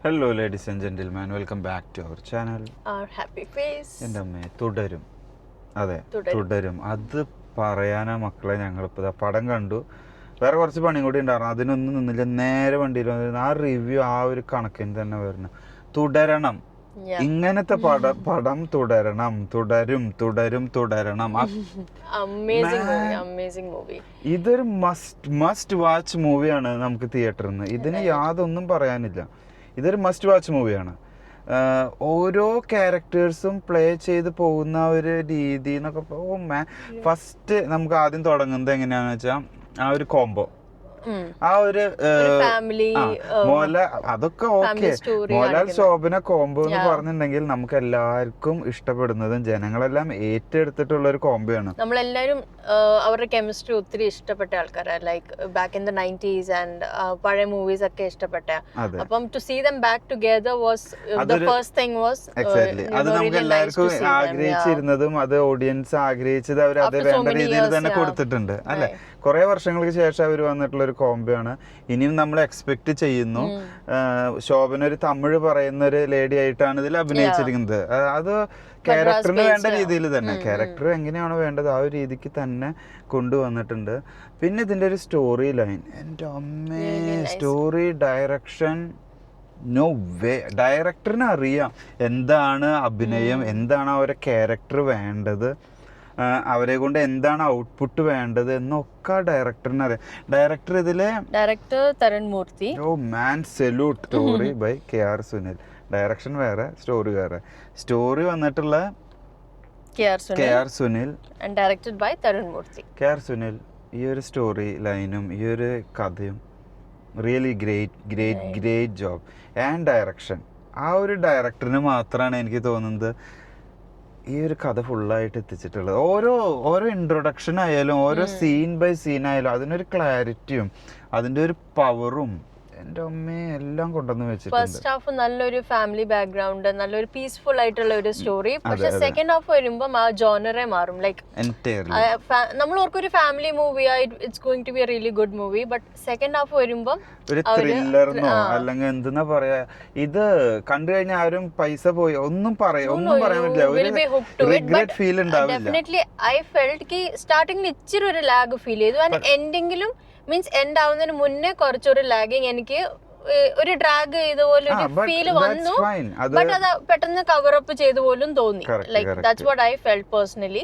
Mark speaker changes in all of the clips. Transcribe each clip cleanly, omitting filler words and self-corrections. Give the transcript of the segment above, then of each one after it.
Speaker 1: Hello ladies and gentleman, welcome back to our channel. എൻ്റെ അമ്മേ തുടരും, അതെ തുടരും. അത് പറയാനാ മക്കളെ, ഞങ്ങളിപ്പോൾ പടം കണ്ടു. വേറെ കുറച്ച് പണിയും കൂടി ഉണ്ടായിരുന്നു, അതിനൊന്നും നിന്നില്ല. നേരെ വണ്ടിയിൽ വന്നിരുന്നു. ആ റിവ്യൂ ആ ഒരു കണക്കിന് തന്നെ വരണം. തുടരണം, ഇങ്ങനത്തെ പടം തുടരണം, തുടരണം. ഇതൊരു മസ്റ്റ് വാച്ച് മൂവിയാണ് നമുക്ക് തിയേറ്ററിൽ നിന്ന്. ഇതിന് യാതൊന്നും പറയാനില്ല. ഇതൊരു മസ്റ്റ് വാച്ച് മൂവിയാണ്. ഓരോ ക്യാരക്ടേഴ്സും പ്ലേ ചെയ്ത് പോകുന്ന ഒരു രീതി എന്നൊക്കെ. ഫസ്റ്റ് നമുക്ക് ആദ്യം തുടങ്ങുന്നത് എങ്ങനെയാണെന്ന് വെച്ചാൽ ആ ഒരു കോംബോ, ആ ഒരു അതൊക്കെ ഓക്കെ. മോഹൻലാൽ ശോഭന കോംബോ എന്ന് പറഞ്ഞിട്ടുണ്ടെങ്കിൽ നമുക്ക് എല്ലാവർക്കും ഇഷ്ടപ്പെടുന്നതും ജനങ്ങളെല്ലാം ഏറ്റെടുത്തിട്ടുള്ള ഒരു കോംബോയാണ്.
Speaker 2: നമ്മളെല്ലാരും അവരുടെ കെമിസ്ട്രി ഒത്തിരി ഇഷ്ടപ്പെട്ട ആൾക്കാരാണ്. Like back in the 90s and പഴയ മൂവീസ് ഒക്കെ ഇഷ്ടപ്പെട്ട. അപ്പം to see them back together was the first thing was
Speaker 1: exactly. അത് നമുക്ക് എല്ലാവർക്കും ആഗ്രഹിച്ചിരുന്നതും അത് ഓഡിയൻസ് ആഗ്രഹിച്ചത് അവർ അത് വേണ്ട രീതിയിൽ തന്നെ കൊടുത്തിട്ടുണ്ട് അല്ലെ. കുറെ വർഷങ്ങൾക്ക് ശേഷം അവർ വന്നിട്ടുള്ള ഒരു കോംബോ ആണ്. ഇനിയും നമ്മൾ എക്സ്പെക്ട് ചെയ്യുന്നു. ശോഭന ഒരു തമിഴ് പറയുന്ന ഒരു ലേഡി ആയിട്ടാണ് ഇതിൽ അഭിനയിച്ചിരിക്കുന്നത്. അത് ക്യാരക്ടറിന് വേണ്ട രീതിയിൽ തന്നെ, ക്യാരക്ടർ എങ്ങനെയാണോ വേണ്ടത് ആ ഒരു രീതിക്ക് തന്നെ കൊണ്ടുവന്നിട്ടുണ്ട്. പിന്നെ ഇതിന്റെ ഒരു സ്റ്റോറി ലൈൻ, എൻ്റെ അമ്മേ, സ്റ്റോറി ഡയറക്ഷൻ, നോ വേ. ഡയറക്ടറിന് അറിയാം എന്താണ് അഭിനയം, എന്താണ് അവരെ ക്യാരക്ടർ വേണ്ടത്, അവരെ കൊണ്ട് എന്താണ് ഔട്ട്പുട്ട് വേണ്ടത് എന്നൊക്കെ ഡയറക്ടറിന് അറിയാം. Director
Speaker 2: Tarun Moorthy.
Speaker 1: Oh man, salute. Story by KR Sunil. Direction വേറെ, സ്റ്റോറി വേറെ. സ്റ്റോറി വന്നിട്ടുള്ള KR Sunil
Speaker 2: and directed by Tarun Moorthy.
Speaker 1: KR Sunil ഈ ഒരു സ്റ്റോറി ലൈനും ഈ ഒരു കഥയും really great job. And direction, ആ ഒരു ഡയറക്ടറിന് മാത്രമാണ് എനിക്ക് തോന്നുന്നത് ഈ ഒരു കഥ ഫുള്ളായിട്ട് എത്തിച്ചിട്ടുള്ളത്. ഓരോ ഇൻട്രൊഡക്ഷൻ ആയാലും ഓരോ സീൻ ബൈ സീൻ ആയാലും അതിനൊരു ക്ലാരിറ്റിയും അതിൻ്റെ ഒരു പവറും എൻ്റെ അമ്മയെ എല്ലാം കൊണ്ടുവന്ന് വെച്ചിട്ടുണ്ട്.
Speaker 2: ഫസ്റ്റ് ഹാഫ് നല്ലൊരു ഫാമിലി ബാക്ക്ഗ്രൗണ്ട്, നല്ലൊരു പീസ്ഫുൾ ആയിട്ടുള്ള ഒരു സ്റ്റോറി. പക്ഷെ സെക്കൻഡ് ഹാഫ് വരുമ്പോൾ ആ ജോണറെ മാറും. ലൈക്ക് നമ്മൾ ഓർക്കൊരു ഫാമിലി മൂവിയാ, it's going to be a really good movie. But second half വരുമ്പോൾ
Speaker 1: ഒരു ത്രില്ലറിനോ അല്ലെങ്കിൽ എന്തെന്നാ പറയാ, ഇത് കണ്ടു കഴിഞ്ഞാൽ ആരും പൈസ പോയി ഒന്നും പറയാൻ പറ്റില്ല. ഒരു റിഗ്രറ്റ് ഫീൽ ഉണ്ടാവില്ല.
Speaker 2: ഡെഫിനറ്റ്ലി ഐ ഫെൽറ്റ് കി സ്റ്റാർട്ടിങ്ങിൽ ഇച്ചിരി ഒരു ലാഗ് ഫീൽ ചെയ്തു. ആൻഡ് എൻഡിങ്ങിലും മീൻസ് എൻഡ് ആവുന്നതിന് മുന്നേ കുറച്ചൊരു ലാഗിങ്, എനിക്ക് ഒരു ഡ്രാഗ് ചെയ്ത പോലെ ഒരു ഫീൽ വന്നു. ബട്ട് അത് പെട്ടെന്ന് കവറപ്പ് ചെയ്ത പോലും തോന്നി. Like that's what I felt personally.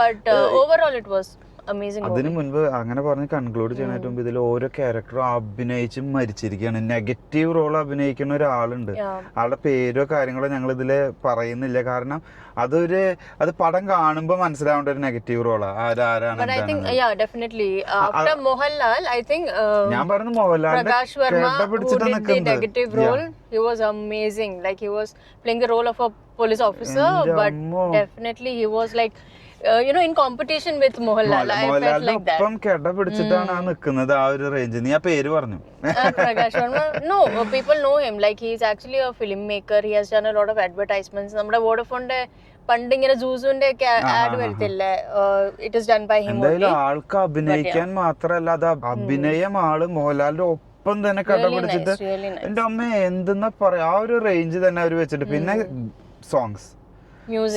Speaker 2: But overall it was amazing.
Speaker 1: അതിനു മുൻപ് അങ്ങനെ പറഞ്ഞ് കൺക്ലൂഡ് ചെയ്യുന്നതിന് മുമ്പ് ഇതിൽ ഓരോ ക്യാരക്ടറും അഭിനയിച്ച് മരിച്ചിരിക്കുകയാണ്. നെഗറ്റീവ് റോൾ അഭിനയിക്കുന്ന ഒരാളുണ്ട്. ആളുടെ പേരോ കാര്യങ്ങളോ ഞങ്ങൾ ഇതില് പറയുന്നില്ല, കാരണം അത് പടം കാണുമ്പോൾ മനസ്സിലാവേണ്ട ഒരു നെഗറ്റീവ് റോളാണ്. ഞാൻ പറഞ്ഞു Mohanlal
Speaker 2: he was amazing. Like he was playing the role of a police officer, but definitely he was like in competition with Mohanlal. I felt like that.
Speaker 1: ഒപ്പം കെട പിടിച്ചിട്ടാണ് ആ നിൽക്കുന്നത് ആ ഒരു റേഞ്ച്. നീ ആ പേര് പറഞ്ഞു.
Speaker 2: Prakash Verma. No, people know him. Like he is actually a filmmaker. He has done a lot of advertisements. നമ്മുടെ വോഡഫോണിന്റെ പണ്ട് ഇങ്ങനെ ജൂസുന്റെ ഒക്കെ ആഡ് വരത്തില്ലേ, it is done by him.
Speaker 1: എന്തായാലും ആൾക്ക് അഭിനയിക്കാൻ മാത്രല്ല, അത് അഭിനയം ആള് മോഹൻലാലിന്റെ ഒപ്പം തന്നെ കട പിടിച്ചിട്ട് എന്റെ അമ്മ എന്തെന്നാ പറയാ, ആ ഒരു റേഞ്ച് തന്നെ അവര് വെച്ചിട്ട്. പിന്നെ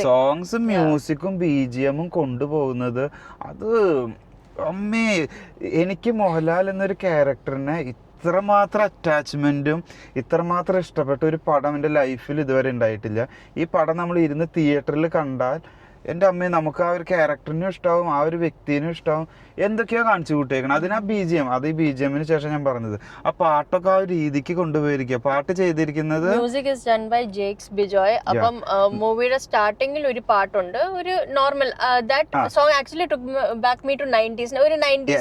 Speaker 1: സോങ്സും മ്യൂസിക്കും BGM കൊണ്ടുപോകുന്നത്, അത് അമ്മേ, എനിക്ക് മോഹൻലാൽ എന്നൊരു ക്യാരക്ടറിനെ ഇത്രമാത്രം അറ്റാച്ച്മെന്റും ഇത്രമാത്രം ഇഷ്ടപ്പെട്ട ഒരു പടം എൻ്റെ ലൈഫിൽ ഇതുവരെ ഉണ്ടായിട്ടില്ല. ഈ പടം നമ്മൾ ഇരുന്ന് തിയേറ്ററിൽ കണ്ടാൽ എൻ്റെ അമ്മയെ നമുക്ക് ആ ഒരു ക്യാരക്ടറിനും ഇഷ്ടാവും, ആ ഒരു വ്യക്തിനും ഇഷ്ടാവും. എന്തൊക്കെയോ കാണിച്ചു കൂട്ടിയേക്കണം. അതിനാ BGM, അത് ഈ BGMന് ശേഷം ഞാൻ പറഞ്ഞത്, ആ പാട്ടൊക്കെ ആ ഒരു രീതിക്ക് കൊണ്ടുപോയിരിക്കുക. പാട്ട് ചെയ്തിരിക്കുന്നത്
Speaker 2: music is done by Jakes Bijoy. അപ്പം മൂവിയുടെ സ്റ്റാർട്ടിങ്ങിൽ ഒരു പാട്ടുണ്ട്, ഒരു normal that song actually took back me to 90s. ഒരു 90s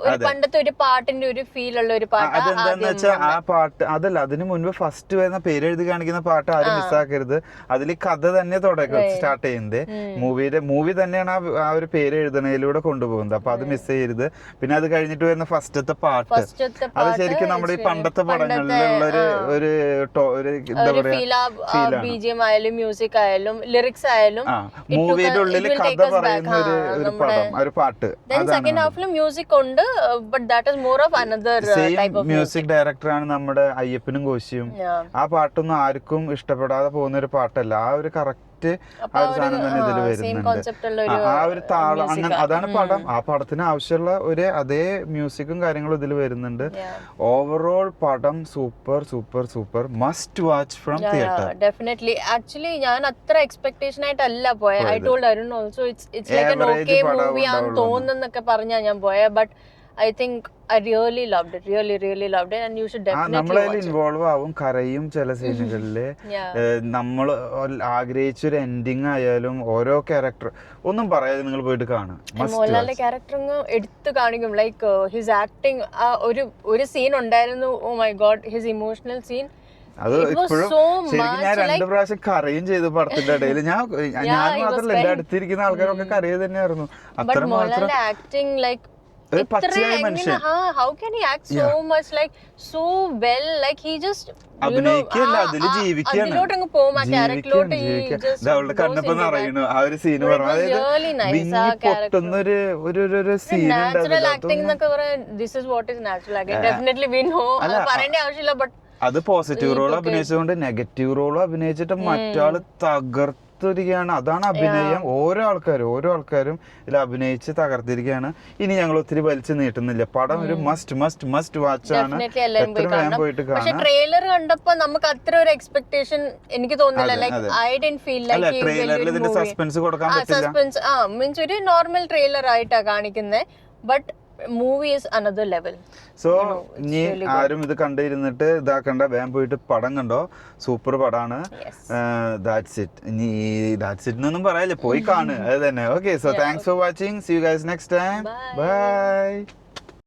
Speaker 2: ഒരു പണ്ടത്തെ ഒരു പാട്ടിന്റെ ഒരു ഫീൽ ഉള്ള ഒരു പാട്ട്.
Speaker 1: അതെന്താന്ന് വെച്ചാൽ ആ പാട്ട് അതല്ല, അതിന് മുൻപ് ഫസ്റ്റ് വരുന്ന പേര് എഴുതി കാണിക്കുന്ന പാട്ട് ആരും മിസ്സാക്കരുത്. അതിൽ കഥ തന്നെ സ്റ്റാർട്ട് ചെയ്യുന്നത്. മൂവി തന്നെയാണ് ആ ഒരു പേര് എഴുതണതിലൂടെ കൊണ്ടുപോകുന്നത്. അപ്പൊ അത് മിസ് ചെയ്യരുത്. പിന്നെ അത് കഴിഞ്ഞിട്ട് വരുന്ന ഫസ്റ്റത്തെ പാട്ട്, അത് ശരിക്കും നമ്മുടെ ഈ പണ്ടത്തെ പടങ്ങളിലുള്ള ഒരു എന്താ പറയാ
Speaker 2: ബിജിഎം ആയാലും മ്യൂസിക് ആയാലും ലിറിക്സ് ആയാലും
Speaker 1: മൂവിയുടെ ഉള്ളിൽ കഥ പറയുന്ന ഒരു പടം, ഒരു പാട്ട്.
Speaker 2: സെക്കൻഡ് ഹാഫിലും മ്യൂസിക് ഉണ്ട്, but that is more of another type of
Speaker 1: music ഡയറക്ടറാണ് നമ്മുടെ അയ്യപ്പനും കോശിയും. ആ പാട്ടൊന്നും ആർക്കും ഇഷ്ടപ്പെടാതെ പോകുന്ന ഒരു പാട്ടല്ല. ആ ഒരു കറക്റ്റ് ആ ഒരു സാധനം തന്നെ ഇതിൽ വരുന്നുണ്ട്. ആ ഒരു താളം അങ്ങനെ, അതാണ് പടം. ആ പടത്തിന് ആവശ്യമുള്ള ഒരു അതേ മ്യൂസിക്കും കാര്യങ്ങളും ഇതിൽ വരുന്നുണ്ട്. ഓവറോൾ പടം super super super, must watch from theatre.
Speaker 2: Definitely. Actually ഞാൻ അത്ര എക്സ്പെക്ടേഷൻ ആയിട്ടല്ല പോയെ. I told Arun also it's like an okay movie ആണെന്ന് തോന്നുന്നൊക്കെ പറഞ്ഞാ ഞാൻ പോയെ. But I think I really loved it, really loved it, and you should definitely watch it.
Speaker 1: നമ്മളതിൽ involve ആവും, കരയും ചില സീനുകളില്. നമ്മൾ ആഗ്രഹിച്ചൊരു എൻഡിങ് ആയാലും ഓരോ ക്യാരക്ടർ ഒന്നും പറയാതെ നിങ്ങൾ പോയിട്ട് കാണാം.
Speaker 2: മോഹൻലാലിന്റെ ക്യാരക്ടർ എടുത്തു കാണിക്കും. ലൈക്ക് ഹിസ് ആക്ടിങ്, ഒരു സീൻ ഉണ്ടായിരുന്നു, oh my god, his emotional scene.
Speaker 1: അത് ഇപ്പോഴും ശരിക്കും ഞാൻ 2 പ്രാവശ്യം കരയും ചെയ്തു പടത്തിന്റെ ഇടയിൽ. ഞാൻ മാത്രമല്ല, എന്റെ അടുത്തിരിക്കുന്ന ആൾക്കാരൊക്കെ കരയ തന്നെയായിരുന്നു. അത്ര മാത്രം
Speaker 2: acting like
Speaker 1: how
Speaker 2: can he act so much, like so well, like he just
Speaker 1: അഭിനയിക്കല്ല, അതില് ജീവിക്കുകയാണ്. അവളുടെ കണ്ണപ്പം നിറയുന്നു ആ ഒരു സീന് പറഞ്ഞു. അതായത് പൊട്ടുന്ന ഒരു സീൻ അത് പോസിറ്റീവ് റോൾ അഭിനയിച്ചുകൊണ്ട് നെഗറ്റീവ് റോളും അഭിനയിച്ചിട്ട് മറ്റാള് തകർത്തിരിക്കുകയാണ്. അതാണ് അഭിനയം. ഓരോ ആൾക്കാരും ഇതിൽ അഭിനയിച്ച് തകർത്തിരിക്കുകയാണ്. ഇനി ഞങ്ങൾ ഒത്തിരി വലിച്ചു നീട്ടുന്നില്ല. പടം ഒരു മസ്റ്റ് വാച്ച് ആണ്. പോയിട്ട് കാണാം.
Speaker 2: ട്രെയിലർ കണ്ടപ്പോ നമുക്ക് അത്ര ഒരു എക്സ്പെക്ടേഷൻ എനിക്ക് തോന്നില്ല. Like I didn't feel like
Speaker 1: ട്രെയിലറിൽ ഇതിന്റെ സസ്പെൻസ് കൊടുക്കാൻ പറ്റില്ല.
Speaker 2: സസ്പെൻസ് മീൻസ് ഒരു നോർമൽ ട്രെയിലർ ആയിട്ടാ കാണിക്കുന്നത്. But movie is another level.
Speaker 1: So ഇനി ആരും ഇത് കണ്ടിരുന്നിട്ട് ഇതാക്കണ്ട, വേഗം പോയിട്ട് പടം കണ്ടോ. സൂപ്പർ പടാണ്. That's it. ഇനി ദാറ്റ്സ് ഇറ്റ് എന്നൊന്നും പറയല്ലേ, പോയി കാണുക അത് തന്നെ. Okay, so thanks for watching. See you guys next time. By.